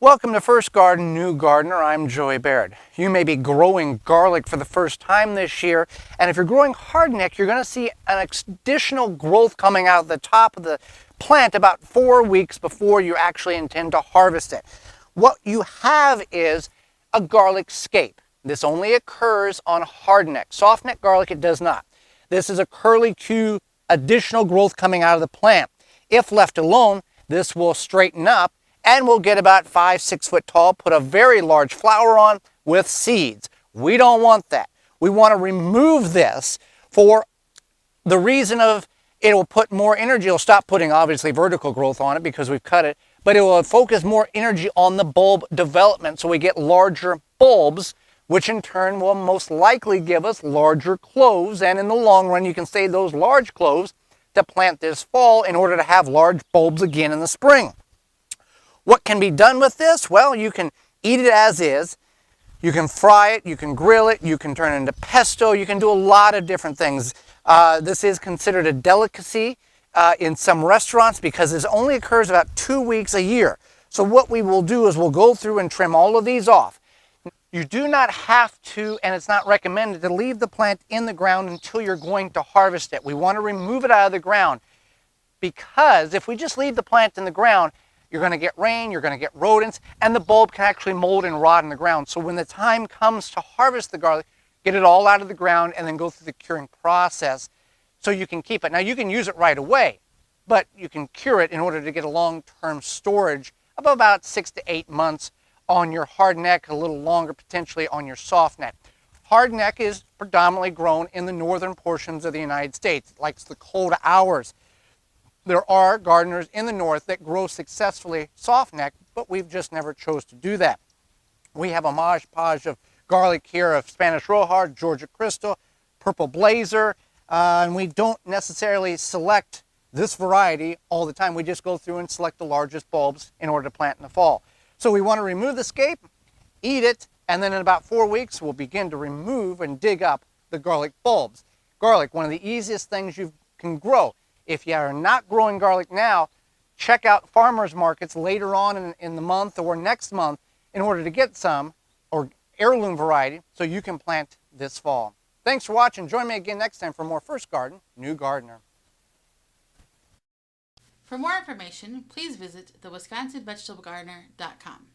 Welcome to First Garden, New Gardener. I'm Joey Baird. You may be growing garlic for the first time this year, and if you're growing hardneck, you're going to see an additional growth coming out of the top of the plant about 4 weeks before you actually intend to harvest it. What you have is a garlic scape. This only occurs on hardneck. Softneck garlic, it does not. This is a curlicue additional growth coming out of the plant. If left alone, this will straighten up and we'll get about 5-6 foot tall, put a very large flower on with seeds. We don't want that. We want to remove this for the reason of it will put more energy. It'll stop putting obviously vertical growth on it because we've cut it, but it will focus more energy on the bulb development so we get larger bulbs, which in turn will most likely give us larger cloves, and in the long run you can save those large cloves to plant this fall in order to have large bulbs again in the spring. What can be done with this? Well, you can eat it as is, you can fry it, you can grill it, you can turn it into pesto, you can do a lot of different things. This is considered a delicacy in some restaurants because this only occurs about 2 weeks a year. So what we will do is we'll go through and trim all of these off. You do not have to, and it's not recommended, to leave the plant in the ground until you're going to harvest it. We want to remove it out of the ground because if we just leave the plant in the ground, you're going to get rain, you're going to get rodents, and the bulb can actually mold and rot in the ground. So when the time comes to harvest the garlic, get it all out of the ground and then go through the curing process so you can keep it. Now you can use it right away, but you can cure it in order to get a long-term storage of about 6 to 8 months on your hardneck, a little longer potentially on your softneck. Hardneck is predominantly grown in the northern portions of the United States. It likes the cold hours. There are gardeners in the north that grow successfully softneck, but we've just never chose to do that. We have a hodgepodge of garlic here of Spanish Roja, Georgia Crystal, Purple Blazer, and we don't necessarily select this variety all the time. We just go through and select the largest bulbs in order to plant in the fall. So we want to remove the scape, eat it, and then in about 4 weeks we'll begin to remove and dig up the garlic bulbs. Garlic, one of the easiest things you can grow. If you are not growing garlic now, check out farmers markets later on in the month or next month in order to get some or heirloom variety so you can plant this fall. Thanks for watching. Join me again next time for more First Garden, New Gardener. For more information, please visit thewisconsinvegetablegardener.com.